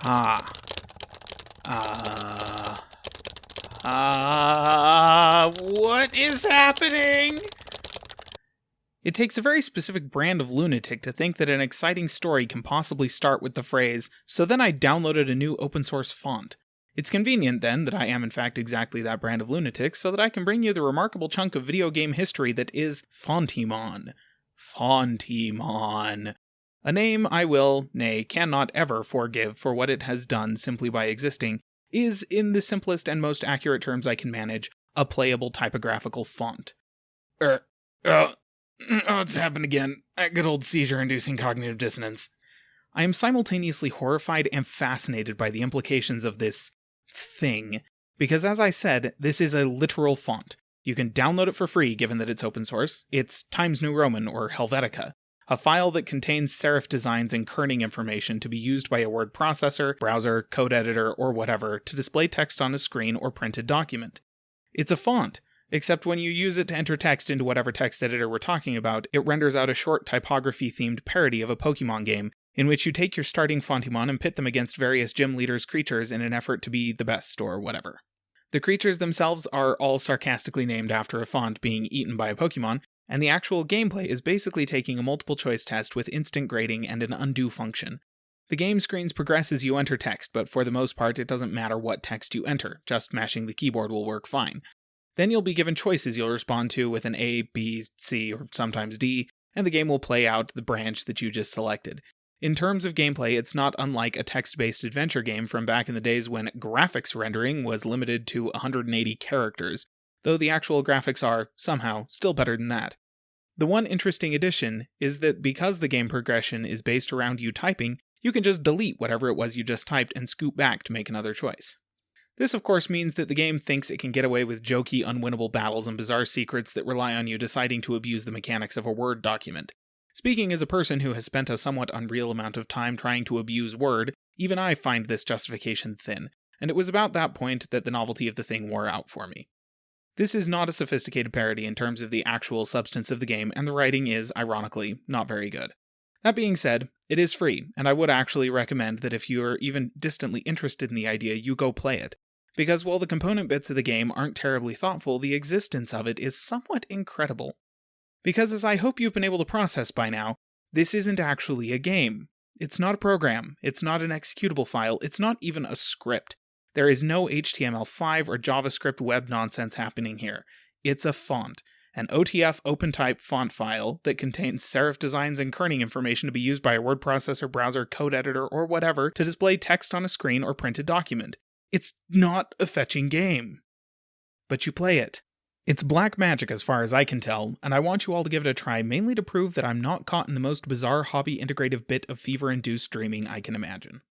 Ah. What is happening? It takes a very specific brand of lunatic to think that an exciting story can possibly start with the phrase, "So then I downloaded a new open source font." It's convenient, then, that I am in fact exactly that brand of lunatic, so that I can bring you the remarkable chunk of video game history that is Fontemon. Fontemon. A name I will, nay, cannot ever forgive for what it has done simply by existing, is, in the simplest and most accurate terms I can manage, a playable typographical font. It's happened again. That good old seizure-inducing cognitive dissonance. I am simultaneously horrified and fascinated by the implications of this thing, because as I said, this is a literal font. You can download it for free given that it's open source. It's Times New Roman or Helvetica, a file that contains serif designs and kerning information to be used by a word processor, browser, code editor, or whatever to display text on a screen or printed document. It's a font, except when you use it to enter text into whatever text editor we're talking about, it renders out a short typography-themed parody of a Pokemon game, in which you take your starting Fontemon and pit them against various gym leaders' creatures in an effort to be the best, or whatever. The creatures themselves are all sarcastically named after a font being eaten by a Pokemon, and the actual gameplay is basically taking a multiple choice test with instant grading and an undo function. The game screens progress as you enter text, but for the most part it doesn't matter what text you enter, just mashing the keyboard will work fine. Then you'll be given choices you'll respond to with an A, B, C, or sometimes D, and the game will play out the branch that you just selected. In terms of gameplay, it's not unlike a text-based adventure game from back in the days when graphics rendering was limited to 180 characters, though the actual graphics are, somehow, still better than that. The one interesting addition is that because the game progression is based around you typing, you can just delete whatever it was you just typed and scoot back to make another choice. This of course means that the game thinks it can get away with jokey, unwinnable battles and bizarre secrets that rely on you deciding to abuse the mechanics of a Word document. Speaking as a person who has spent a somewhat unreal amount of time trying to abuse Word, even I find this justification thin, and it was about that point that the novelty of the thing wore out for me. This is not a sophisticated parody in terms of the actual substance of the game, and the writing is, ironically, not very good. That being said, it is free, and I would actually recommend that if you're even distantly interested in the idea, you go play it. Because while the component bits of the game aren't terribly thoughtful, the existence of it is somewhat incredible. Because as I hope you've been able to process by now, this isn't actually a game. It's not a program, it's not an executable file, it's not even a script. There is no HTML5 or JavaScript web nonsense happening here. It's a font, an OTF OpenType font file that contains serif designs and kerning information to be used by a word processor, browser, code editor, or whatever to display text on a screen or printed document. It's not a fetching game. But you play it. It's black magic as far as I can tell, and I want you all to give it a try mainly to prove that I'm not caught in the most bizarre hobby integrative bit of fever-induced dreaming I can imagine.